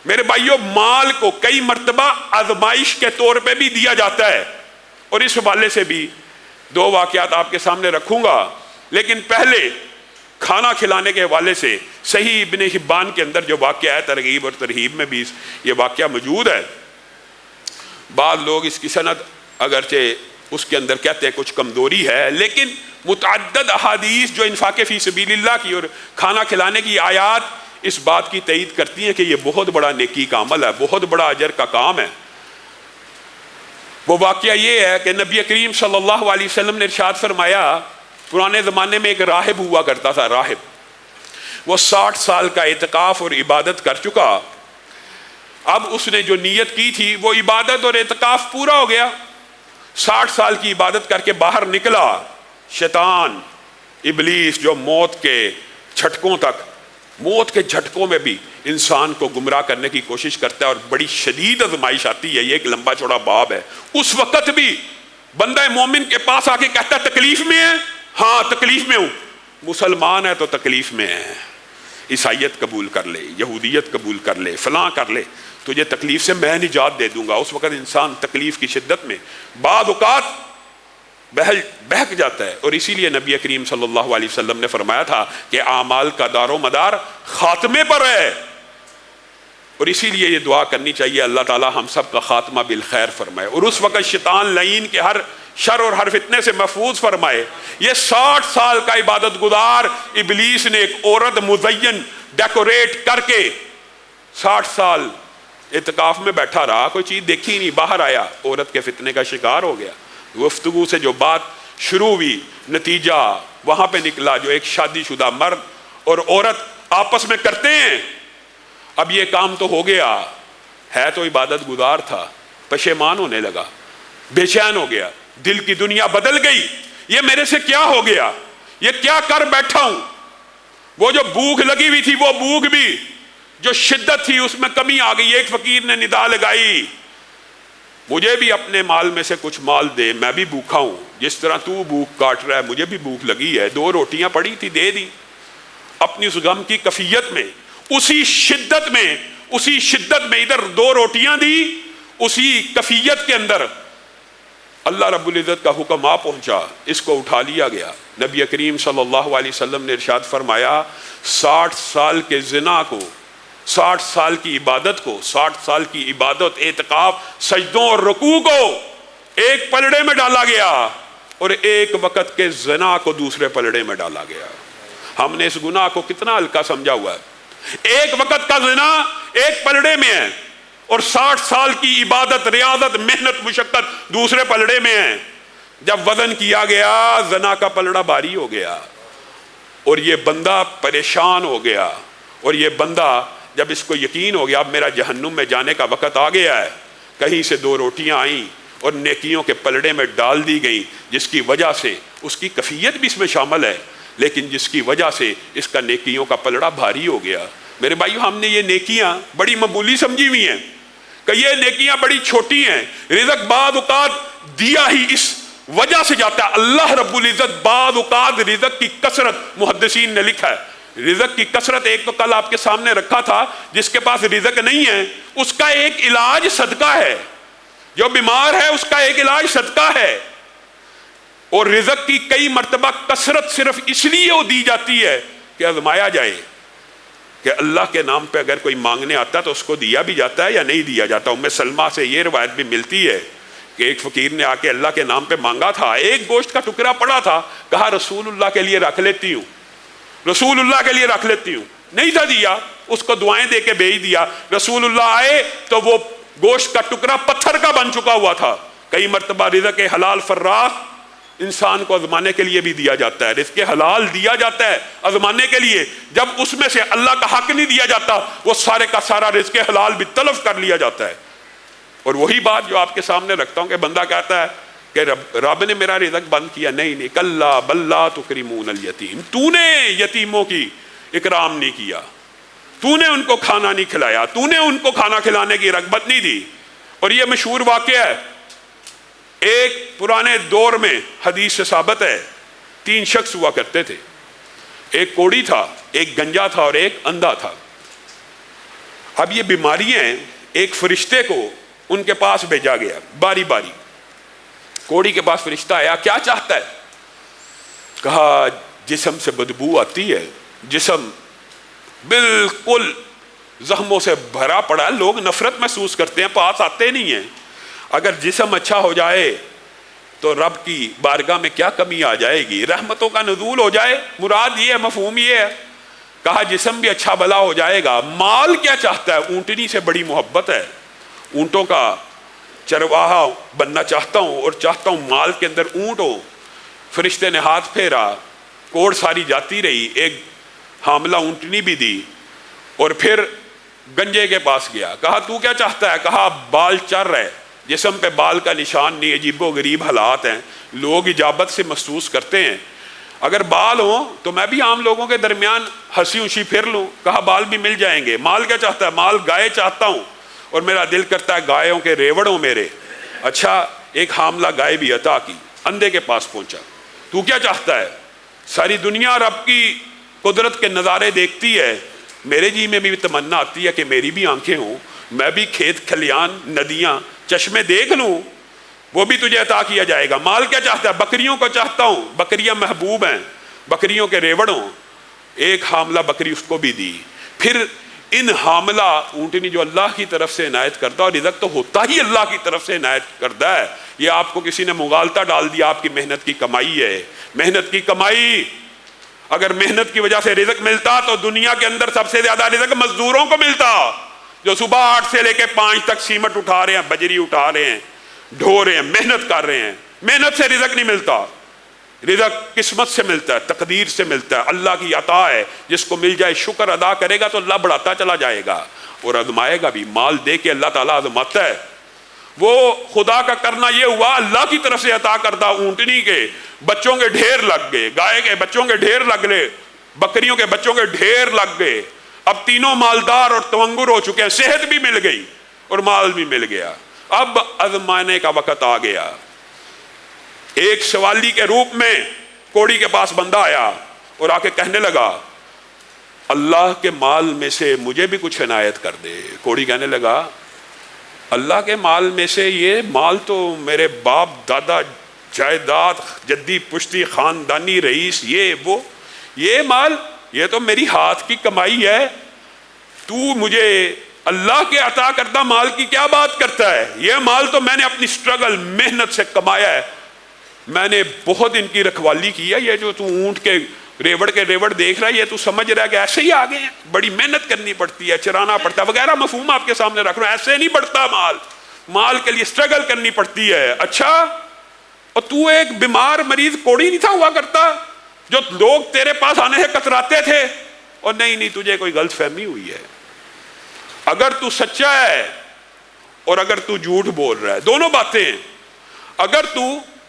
میرے بھائیوں مال کو کئی مرتبہ آزمائش کے طور پہ بھی دیا جاتا ہے، اور اس حوالے سے بھی دو واقعات آپ کے سامنے رکھوں گا، لیکن پہلے کھانا کھلانے کے حوالے سے صحیح ابن حبان کے اندر جو واقعہ ہے، ترغیب اور ترہیب میں بھی یہ واقعہ موجود ہے۔ بعض لوگ اس کی سند اگرچہ اس کے اندر کہتے ہیں کچھ کمزوری ہے، لیکن متعدد احادیث جو انفاق فی سبیل اللہ کی اور کھانا کھلانے کی آیات اس بات کی تائید کرتی ہیں کہ یہ بہت بڑا نیکی کا عمل ہے، بہت بڑا اجر کا کام ہے۔ وہ واقعہ یہ ہے کہ نبی کریم صلی اللہ علیہ وسلم نے ارشاد فرمایا، پرانے زمانے میں ایک راہب ہوا کرتا تھا، راہب، وہ 60 سال کا اعتکاف اور عبادت کر چکا۔ اب اس نے جو نیت کی تھی وہ عبادت اور اعتکاف پورا ہو گیا، 60 سال کی عبادت کر کے باہر نکلا، شیطان ابلیس جو موت کے جھٹکوں تک، موت کے جھٹکوں میں بھی انسان کو گمراہ کرنے کی کوشش کرتا ہے، اور بڑی شدید آزمائش آتی ہے، یہ ایک لمبا چوڑا باب ہے۔ اس وقت بھی بندہ مومن کے پاس آ کے کہتا ہے تکلیف میں ہے؟ ہاں تکلیف میں ہوں۔ مسلمان ہے تو تکلیف میں ہے، عیسائیت قبول کر لے، یہودیت قبول کر لے، فلاں کر لے، تجھے تکلیف سے میں نجات دے دوں گا۔ اس وقت انسان تکلیف کی شدت میں بعض اوقات بہک جاتا ہے، اور اسی لیے نبی کریم صلی اللہ علیہ وسلم نے فرمایا تھا کہ اعمال کا دار و مدار خاتمے پر ہے، اور اسی لیے یہ دعا کرنی چاہیے اللہ تعالی ہم سب کا خاتمہ بالخیر فرمائے، اور اس وقت شیطان لعین کے ہر شر اور ہر فتنے سے محفوظ فرمائے۔ یہ 60 سال کا عبادت گزار ابلیس نے ایک عورت مزین ڈیکوریٹ کر کے 60 سال اعتکاف میں بیٹھا رہا، کوئی چیز دیکھی نہیں، باہر آیا عورت کے فتنے کا شکار ہو گیا۔ گفتگو سے جو بات شروع ہوئی، نتیجہ وہاں پہ نکلا جو ایک شادی شدہ مرد اور عورت آپس میں کرتے ہیں۔ اب یہ کام تو ہو گیا، ہے تو عبادت گزار تھا، پشیمان ہونے لگا، بے چین ہو گیا، دل کی دنیا بدل گئی، یہ میرے سے کیا ہو گیا، یہ کیا کر بیٹھا ہوں۔ وہ جو بھوک لگی ہوئی تھی وہ بھوک بھی، جو شدت تھی اس میں کمی آ گئی۔ ایک فقیر نے ندا لگائی، مجھے بھی اپنے مال میں سے کچھ مال دے، میں بھی بھوکا ہوں، جس طرح تو بھوک کاٹ رہا ہے مجھے بھی بھوک لگی ہے۔ 2 روٹیاں پڑی تھی، دے دی۔ اپنی اس غم کی کفیت میں، اسی شدت میں ادھر 2 روٹیاں دی، اسی کفیت کے اندر اللہ رب العزت کا حکم آ پہنچا، اس کو اٹھا لیا گیا۔ نبی کریم صلی اللہ علیہ وسلم نے ارشاد فرمایا 60 سال کے زنا کو، 60 سال کی عبادت کو، 60 سال کی عبادت، اعتکاف، سجدوں اور رکوع کو ایک پلڑے میں ڈالا گیا، اور ایک وقت کے زنا کو دوسرے پلڑے میں ڈالا گیا۔ ہم نے اس گناہ کو کتنا ہلکا سمجھا ہوا ہے۔ ایک وقت کا زنا ایک پلڑے میں ہے، اور 60 سال کی عبادت، ریاضت، محنت، مشقت دوسرے پلڑے میں ہے۔ جب وزن کیا گیا زنا کا پلڑا بھاری ہو گیا، اور یہ بندہ پریشان ہو گیا، اور یہ بندہ جب اس کو یقین ہو گیا اب میرا جہنم میں جانے کا وقت آ گیا ہے، کہیں سے 2 روٹیاں آئیں اور نیکیوں کے پلڑے میں ڈال دی گئیں، جس کی وجہ سے اس کی کفیت بھی اس میں شامل ہے، لیکن جس کی وجہ سے اس کا نیکیوں کا پلڑا بھاری ہو گیا۔ میرے بھائیو، ہم نے یہ نیکیاں بڑی معمولی سمجھی ہوئی ہیں کہ یہ نیکیاں بڑی چھوٹی ہیں۔ رزق بعض اوقات دیا ہی اس وجہ سے جاتا ہے، اللہ رب العزت بعض اوقات رزق کی کثرت، محدثین نے لکھا ہے رزق کی کثرت، ایک تو کل آپ کے سامنے رکھا تھا، جس کے پاس رزق نہیں ہے اس کا ایک علاج صدقہ ہے، جو بیمار ہے اس کا ایک علاج صدقہ ہے۔ اور رزق کی کئی مرتبہ کثرت صرف اس لیے وہ دی جاتی ہے کہ آزمایا جائے کہ اللہ کے نام پہ اگر کوئی مانگنے آتا تو اس کو دیا بھی جاتا ہے یا نہیں دیا جاتا۔ ام سلمہ سے یہ روایت بھی ملتی ہے کہ ایک فقیر نے آ کے اللہ کے نام پہ مانگا تھا، ایک گوشت کا ٹکڑا پڑا تھا، کہا رسول اللہ کے لیے رکھ لیتی ہوں، رسول اللہ کے لیے رکھ لیتی ہوں، نہیں تھا دیا، اس کو دعائیں دے کے بھیج دیا۔ رسول اللہ آئے تو وہ گوشت کا ٹکڑا پتھر کا بن چکا ہوا تھا۔ کئی مرتبہ رزق حلال فراخ انسان کو آزمانے کے لیے بھی دیا جاتا ہے، رزق حلال دیا جاتا ہے آزمانے کے لیے، جب اس میں سے اللہ کا حق نہیں دیا جاتا وہ سارے کا سارا رزق حلال بھی تلف کر لیا جاتا ہے۔ اور وہی بات جو آپ کے سامنے رکھتا ہوں کہ بندہ کہتا ہے کہ رب نے میرا رزق بند کیا، نہیں کلا بل لا تکرمون الیتیم، تو نے یتیموں کی اکرام نہیں کیا، تو نے ان کو کھانا نہیں کھلایا، تو نے ان کو کھانا کھلانے کی رغبت نہیں دی۔ اور یہ مشہور واقعہ ہے، ایک پرانے دور میں حدیث سے ثابت ہے، 3 شخص ہوا کرتے تھے، ایک کوڑی تھا، ایک گنجا تھا اور ایک اندھا تھا۔ اب یہ بیماریاں ایک فرشتے کو ان کے پاس بھیجا گیا باری باری. کوڑی کے پاس فرشتہ آیا, کیا چاہتا ہے؟ کہا جسم سے بدبو آتی ہے, جسم بالکل زخموں سے بھرا پڑا ہے, لوگ نفرت محسوس کرتے ہیں, پاس آتے نہیں ہیں. اگر جسم اچھا ہو جائے تو رب کی بارگاہ میں کیا کمی آ جائے گی, رحمتوں کا نزول ہو جائے, مراد یہ ہے, مفہوم یہ ہے. کہا جسم بھی اچھا بھلا ہو جائے گا. مال کیا چاہتا ہے؟ اونٹنی سے بڑی محبت ہے, اونٹوں کا چرواہا بننا چاہتا ہوں اور چاہتا ہوں مال کے اندر اونٹ ہو. فرشتے نے ہاتھ پھیرا, کوڑ ساری جاتی رہی, ایک حاملہ اونٹنی بھی دی, اور پھر گنجے کے پاس گیا. کہا تو کیا چاہتا ہے؟ کہا بال چر رہے, جسم پہ بال کا نشان نہیں, عجیب و غریب حالات ہیں, لوگ اجابت سے محسوس کرتے ہیں. اگر بال ہوں تو میں بھی عام لوگوں کے درمیان ہنسی اونشی پھر لوں. کہا بال بھی مل جائیں گے. مال کیا چاہتا ہے؟ مال گائے چاہتا ہوں اور میرا دل کرتا ہے گایوں کے ریوڑ ہوں میرے. اچھا, ایک حاملہ گائے بھی عطا کی. اندھے کے پاس پہنچا, تو کیا چاہتا ہے؟ ساری دنیا رب کی قدرت کے نظارے دیکھتی ہے, میرے جی میں بھی تمنا آتی ہے کہ میری بھی آنکھیں ہوں, میں بھی کھیت کھلیان ندیاں چشمے دیکھ لوں. وہ بھی تجھے عطا کیا جائے گا. مال کیا چاہتا ہے؟ بکریوں کو چاہتا ہوں, بکریاں محبوب ہیں, بکریوں کے ریوڑ ہوں. ایک حاملہ بکری اس کو بھی دی. پھر ان حاملہ اونٹنی جو اللہ کی طرف سے عنایت کرتا, اور رزق تو ہوتا ہی اللہ کی طرف سے عنایت کرتا ہے, یہ آپ کو کسی نے مغالطہ ڈال دیا, آپ کی محنت کی کمائی ہے. محنت کی کمائی, اگر محنت کی وجہ سے رزق ملتا تو دنیا کے اندر سب سے زیادہ رزق مزدوروں کو ملتا, جو صبح 8 سے لے کے 5 تک سیمٹ اٹھا رہے ہیں, بجری اٹھا رہے ہیں, ڈھو رہے ہیں, محنت کر رہے ہیں. محنت سے رزق نہیں ملتا, رزق قسمت سے ملتا ہے, تقدیر سے ملتا ہے, اللہ کی عطا ہے. جس کو مل جائے شکر ادا کرے گا تو اللہ بڑھاتا چلا جائے گا اور آزمائے گا بھی. مال دے کے اللہ تعالیٰ آزماتا ہے. وہ خدا کا کرنا یہ ہوا, اللہ کی طرف سے عطا کردہ اونٹنی کے بچوں کے ڈھیر لگ گئے, گائے کے بچوں کے ڈھیر لگ گئے, بکریوں کے بچوں کے ڈھیر لگ گئے. اب تینوں مالدار اور تونگر ہو چکے ہیں, صحت بھی مل گئی اور مال بھی مل گیا. اب آزمانے کا وقت آ گیا. ایک سوالی کے روپ میں کوڑی کے پاس بندہ آیا اور آ کے کہنے لگا اللہ کے مال میں سے مجھے بھی کچھ عنایت کر دے. کوڑی کہنے لگا اللہ کے مال میں سے, یہ مال تو میرے باپ دادا جائیداد جدی پشتی خاندانی رئیس یہ وہ, یہ مال یہ تو میری ہاتھ کی کمائی ہے, تو مجھے اللہ کے عطا کردہ مال کی کیا بات کرتا ہے؟ یہ مال تو میں نے اپنی سٹرگل محنت سے کمایا ہے, میں نے بہت ان کی رکھوالی کی ہے. یہ جو تو اونٹ کے ریوڑ دیکھ رہا ہے, یہ تو سمجھ رہا ہے کہ ایسے ہی آگے ہیں, بڑی محنت کرنی پڑتی ہے, چرانا پڑتا ہے وغیرہ, مفہوم آپ کے سامنے رکھ رہا ہوں. ایسے نہیں بڑھتا مال, مال کے لیے سٹرگل کرنی پڑتی ہے. اچھا, اور تو ایک بیمار مریض کوڑی نہیں تھا ہوا کرتا جو لوگ تیرے پاس آنے سے کتراتے تھے؟ اور نہیں تجھے کوئی غلط فہمی ہوئی ہے. اگر تو سچا ہے اور اگر تو جھوٹ بول رہا ہے, دونوں باتیں ہیں. اگر تو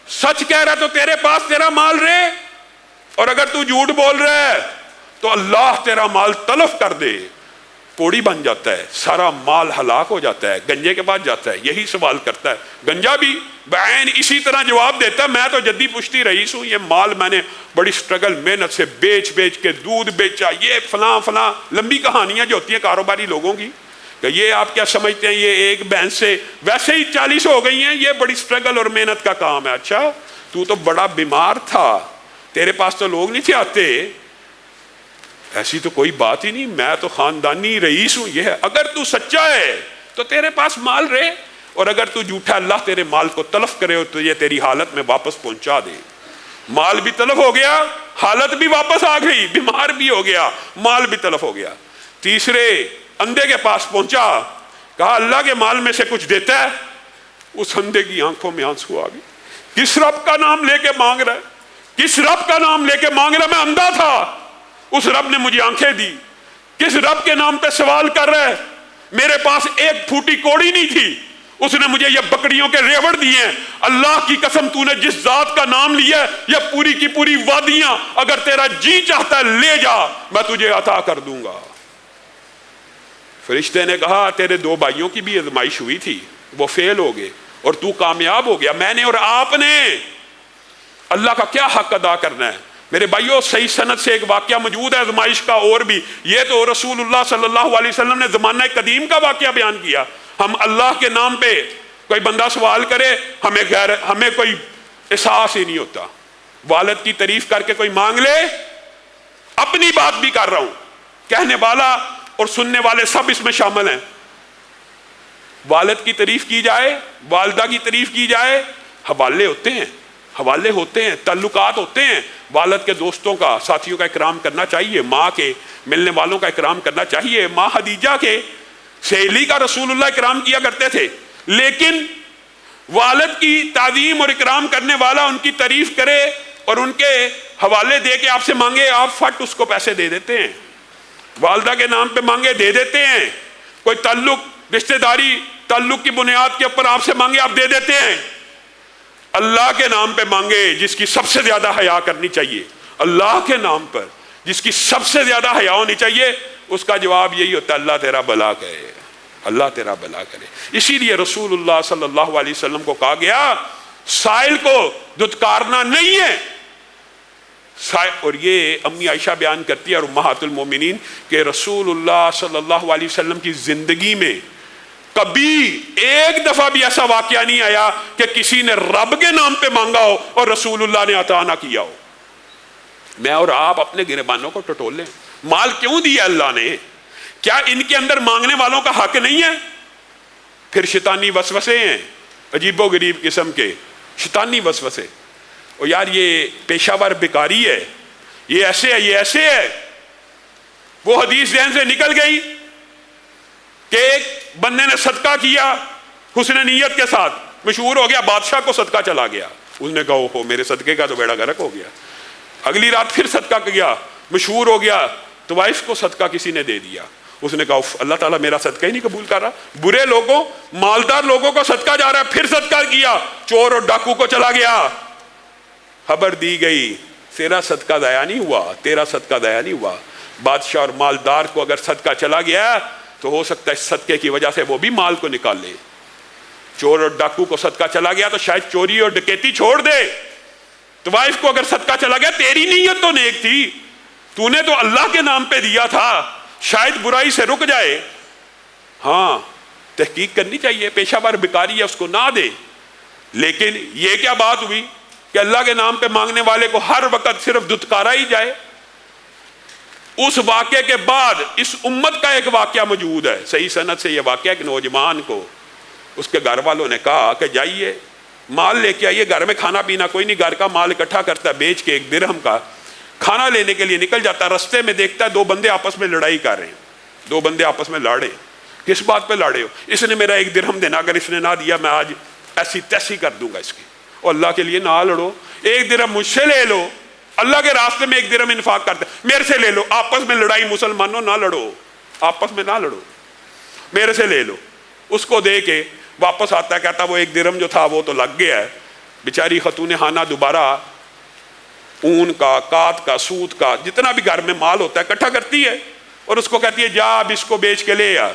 سچ کہہ رہا ہے تو تیرے پاس تیرا مال رہے, اور اگر تو جھوٹ بول رہا ہے تو اللہ تیرا مال تلف کر دے. کوڑی بن جاتا ہے, سارا مال ہلاک ہو جاتا ہے, گنجے کے پاس جاتا ہے, یہی سوال کرتا ہے. گنجا بھی بعین اسی طرح جواب دیتا ہے, میں تو جدی پشتی رئیس ہوں, یہ مال میں نے بڑی سٹرگل محنت سے بیچ کے دودھ بیچا, یہ فلاں لمبی کہانیاں جو ہوتی ہیں کاروباری لوگوں کی, کہ یہ آپ کیا سمجھتے ہیں یہ ایک بہن سے ویسے ہی 40 ہو گئی ہیں, یہ بڑی سٹرگل اور محنت کا کام ہے. اچھا, تو بڑا بیمار تھا, تیرے پاس تو لوگ نہیں تھے آتے, ایسی تو کوئی بات ہی نہیں, میں تو خاندانی رئیس ہوں. یہ ہے, اگر تو سچا ہے تو تیرے پاس مال رہے, اور اگر تو جھوٹا اللہ تیرے مال کو تلف کرے تو یہ تیری حالت میں واپس پہنچا دے. مال بھی تلف ہو گیا, حالت بھی واپس آ گئی, بیمار بھی ہو گیا, مال بھی تلف ہو گیا. تیسرے اندھے کے پاس پہنچا, کہا اللہ کے مال میں سے کچھ دیتا ہے. اس اندھے کی آنکھوں میں آنسو آ گئے. کس رب کا نام لے کے مانگ رہا ہے, کس رب کا نام لے کے مانگ رہا ہے؟ میں اندھا تھا, اس رب نے مجھے آنکھیں دی. کس رب کے نام پہ سوال کر رہا ہے؟ میرے پاس ایک پھوٹی کوڑی نہیں تھی, اس نے مجھے یہ بکریوں کے ریوڑ دیے ہیں. اللہ کی قسم تو نے جس ذات کا نام لیا ہے, یہ پوری کی پوری وادیاں اگر تیرا جی چاہتا ہے لے جا, میں تجھے عطا کر دوں گا. فرشتے نے کہا تیرے 2 بھائیوں کی بھی آزمائش ہوئی تھی, وہ فیل ہو گئے اور تو کامیاب ہو گیا. میں نے اور آپ نے اللہ کا کیا حق ادا کرنا ہے؟ میرے بھائیوں صحیح سند سے ایک واقعہ موجود ہے آزمائش کا اور بھی. یہ تو رسول اللہ صلی اللہ علیہ وسلم نے زمانہ قدیم کا واقعہ بیان کیا. ہم اللہ کے نام پہ کوئی بندہ سوال کرے ہمیں کوئی احساس ہی نہیں ہوتا. والد کی تعریف کر کے کوئی مانگ لے, اپنی بات بھی کر رہا ہوں, کہنے والا اور سننے والے سب اس میں شامل ہیں. والد کی تعریف کی جائے, والدہ کی تعریف کی جائے, حوالے ہوتے ہیں, تعلقات ہوتے ہیں. والد کے دوستوں کا, ساتھیوں کا اکرام کرنا چاہیے, ماں کے ملنے والوں کا اکرام کرنا چاہیے. ماں خدیجہ کے سہیلی کا رسول اللہ اکرام کیا کرتے تھے, لیکن والد کی تعظیم اور اکرام کرنے والا ان کی تعریف کرے اور ان کے حوالے دے کے آپ سے مانگے, آپ فٹ اس کو پیسے دے دیتے ہیں. والدہ کے نام پہ مانگے, دے دیتے ہیں. کوئی تعلق رشتہ داری تعلق کی بنیاد کے اوپر آپ سے مانگے, آپ دے دیتے ہیں. اللہ کے نام پہ مانگے جس کی سب سے زیادہ حیا کرنی چاہیے, اللہ کے نام پر جس کی سب سے زیادہ حیا ہونی چاہیے, اس کا جواب یہی ہوتا ہے اللہ تیرا بھلا کرے, اللہ تیرا بھلا کرے. اسی لیے رسول اللہ صلی اللہ علیہ وسلم کو کہا گیا سائل کو دھتکارنا نہیں ہے. اور یہ امی عائشہ بیان کرتی ہے اور امہات المومنین کہ رسول اللہ صلی اللہ علیہ وسلم کی زندگی میں کبھی ایک دفعہ بھی ایسا واقعہ نہیں آیا کہ کسی نے رب کے نام پہ مانگا ہو اور رسول اللہ نے عطا نہ کیا ہو. میں اور آپ اپنے گریبانوں کو ٹٹول لیں, مال کیوں دیا اللہ نے؟ کیا ان کے اندر مانگنے والوں کا حق نہیں ہے؟ پھر شیطانی وسوسے ہیں, عجیب و غریب قسم کے شیطانی وسوسے. اور یار یہ پیشہ ور بیکاری ہے, یہ ایسے ہے, یہ ایسے ہے. وہ حدیث ذہن سے نکل گئی کہ ایک بندے نے صدقہ کیا حسن نیت کے ساتھ, مشہور ہو گیا, بادشاہ کو صدقہ چلا گیا. اس نے کہا اوہو میرے صدقے کا تو بیڑا غرق ہو گیا. اگلی رات پھر صدقہ کیا, مشہور ہو گیا, تو وائف کو صدقہ کسی نے دے دیا. اس نے کہا اللہ تعالیٰ میرا صدقہ ہی نہیں قبول کر رہا. برے لوگوں, مالدار لوگوں کو صدقہ جا رہا ہے, پھر صدقہ کیا, چور اور ڈاکو کو چلا گیا. خبر دی گئی تیرا صدقہ ضائع نہیں ہوا, تیرا صدقہ ضائع نہیں ہوا. بادشاہ اور مالدار کو اگر صدقہ چلا گیا تو ہو سکتا ہے اس صدقے کی وجہ سے وہ بھی مال کو نکال لے. چور اور ڈاکو کو صدقہ چلا گیا تو شاید چوری اور ڈکیتی چھوڑ دے. تو وائف کو اگر صدقہ چلا گیا, تیری نیت تو نیک تھی, تو نے تو اللہ کے نام پہ دیا تھا, شاید برائی سے رک جائے. ہاں تحقیق کرنی چاہیے, پیشہ ور بیکاری ہے اس کو نہ دے. لیکن یہ کیا بات ہوئی کہ اللہ کے نام پہ مانگنے والے کو ہر وقت صرف دھتکارا ہی جائے. اس واقعے کے بعد اس امت کا ایک واقعہ موجود ہے صحیح سند سے. یہ واقعہ ایک نوجوان کو اس کے گھر والوں نے کہا کہ جائیے مال لے کے آئیے, گھر میں کھانا پینا کوئی نہیں, گھر کا مال اکٹھا کرتا ہے, بیچ کے 1 درہم کا کھانا لینے کے لیے نکل جاتا ہے. رستے میں دیکھتا ہے 2 بندے آپس میں لڑائی کر رہے ہیں, 2 بندے آپس میں لڑے. کس بات پہ لڑے ہو؟ اس نے میرا 1 درہم دینا, اگر اس نے نہ دیا میں آج ایسی تیسی کر دوں گا اس کی. اور اللہ کے لیے نہ لڑو, 1 درہم مجھ سے لے لو, اللہ کے راستے میں 1 درہم انفاق کرتے, میرے سے لے لو. آپس میں لڑائی, مسلمانوں نہ لڑو, آپس میں نہ لڑو, میرے سے لے لو. اس کو دے کے واپس آتا ہے, کہتا وہ 1 درہم جو تھا وہ تو لگ گیا ہے. بیچاری خاتون خانہ دوبارہ اون کا, کات کا, سوت کا, جتنا بھی گھر میں مال ہوتا ہے اکٹھا کرتی ہے اور اس کو کہتی ہے جا اب اس کو بیچ کے لے آ.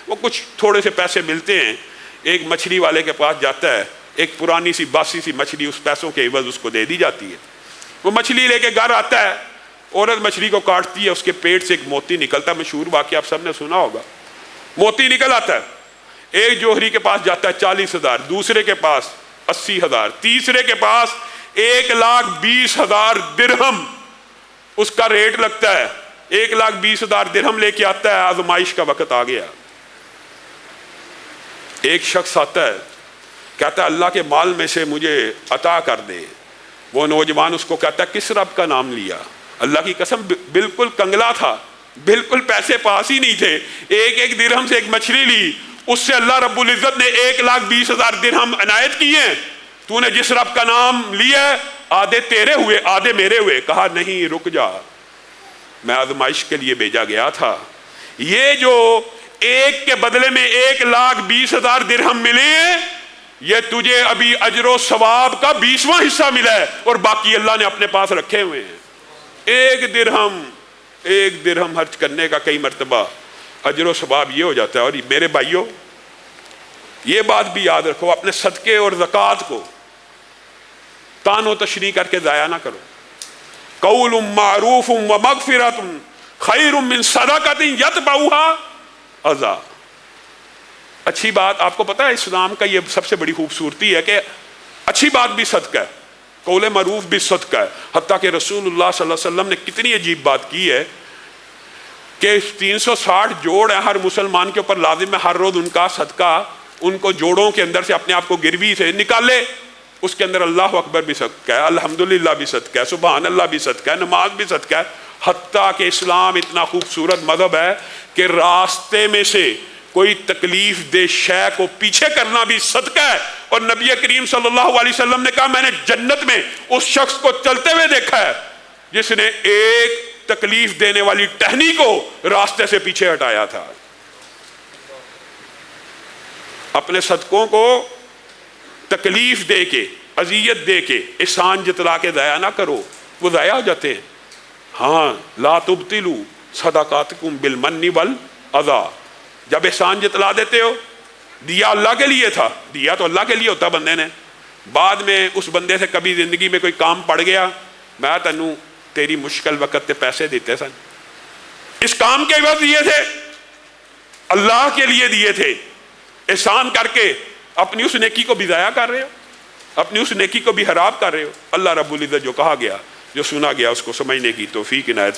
وہ کچھ تھوڑے سے پیسے ملتے ہیں, ایک مچھلی والے کے پاس جاتا ہے, ایک پرانی سی باسی سی مچھلی اس پیسوں کے عوض اس کو دے دی جاتی ہے. وہ مچھلی لے کے گھر آتا ہے, عورت مچھلی کو کاٹتی ہے, اس کے پیٹ سے ایک موتی نکلتا ہے, مشہور واقعہ آپ سب نے سنا ہوگا. موتی نکل آتا ہے, ایک جوہری کے پاس جاتا ہے 40,000, دوسرے کے پاس 80,000, تیسرے کے پاس 1,20,000 درہم اس کا ریٹ لگتا ہے. 1,20,000 درہم لے کے آتا ہے, آزمائش کا وقت آ گیا. ایک شخص آتا ہے, کہتا ہے اللہ کے مال میں سے مجھے عطا کر دے. وہ نوجوان اس کو کہتا ہے کس رب کا نام لیا؟ اللہ کی قسم بالکل کنگلا تھا, بالکل پیسے پاس ہی نہیں تھے. 1 درہم سے ایک مچھلی لی, اس سے اللہ رب العزت نے 1,20,000 درہم عنایت کیے. تو نے جس رب کا نام لیا آدھے تیرے ہوئے آدھے میرے ہوئے. کہا نہیں رک جا, میں آزمائش کے لیے بھیجا گیا تھا. یہ جو 1 کے بدلے میں 1,20,000 درہم ملے, یہ تجھے ابھی اجر و ثواب کا 20واں حصہ ملا ہے, اور باقی اللہ نے اپنے پاس رکھے ہوئے ہیں. 1 درہم خرچ کرنے کا کئی مرتبہ اجر و ثواب یہ ہو جاتا ہے. اور میرے بھائیوں یہ بات بھی یاد رکھو, اپنے صدقے اور زکوٰۃ کو تان و تشریح کر کے ضائع نہ کرو. قول معروف و مغفرۃ خیر من صدقۃ یتبعھا اذی. اچھی بات، آپ کو پتہ ہے اسلام کا یہ سب سے بڑی خوبصورتی ہے کہ اچھی بات بھی صدقہ ہے، قول معروف بھی صدقہ ہے. حتیٰ کہ رسول اللہ صلی اللہ علیہ وسلم نے کتنی عجیب بات کی ہے کہ 360 جوڑ ہیں ہر مسلمان کے اوپر لازم ہے ہر روز ان کا صدقہ ان کو جوڑوں کے اندر سے اپنے آپ کو گروی سے نکالے. اس کے اندر اللہ اکبر بھی صدقہ ہے، الحمدللہ بھی صدقہ ہے، سبحان اللہ بھی صدقہ ہے، نماز بھی صدقہ ہے. حتیٰ کہ اسلام اتنا خوبصورت مذہب ہے کہ راستے میں سے کوئی تکلیف دہ شے کو پیچھے کرنا بھی صدقہ ہے. اور نبی کریم صلی اللہ علیہ وسلم نے کہا میں نے جنت میں اس شخص کو چلتے ہوئے دیکھا ہے جس نے ایک تکلیف دینے والی ٹہنی کو راستے سے پیچھے ہٹایا تھا. اپنے صدقوں کو تکلیف دے کے، اذیت دے کے، احسان جتلا کے ضائع نہ کرو، وہ ضائع ہو جاتے ہیں. ہاں، لا تبطلوا صدقاتکم بالمن والاذی. جب احسان جتلا دیتے ہو، دیا اللہ کے لیے تھا، دیا تو اللہ کے لیے ہوتا بندے نے، بعد میں اس بندے سے کبھی زندگی میں کوئی کام پڑ گیا، میں تینوں تیری مشکل وقت تے پیسے دیتے سن، اس کام کے عوض دیے تھے، اللہ کے لیے دیے تھے. احسان کر کے اپنی اس نیکی کو بھی ضائع کر رہے ہو، اپنی اس نیکی کو بھی خراب کر رہے ہو. اللہ رب العزت جو کہا گیا، جو سنا گیا، اس کو سمجھنے کی توفیق عنایت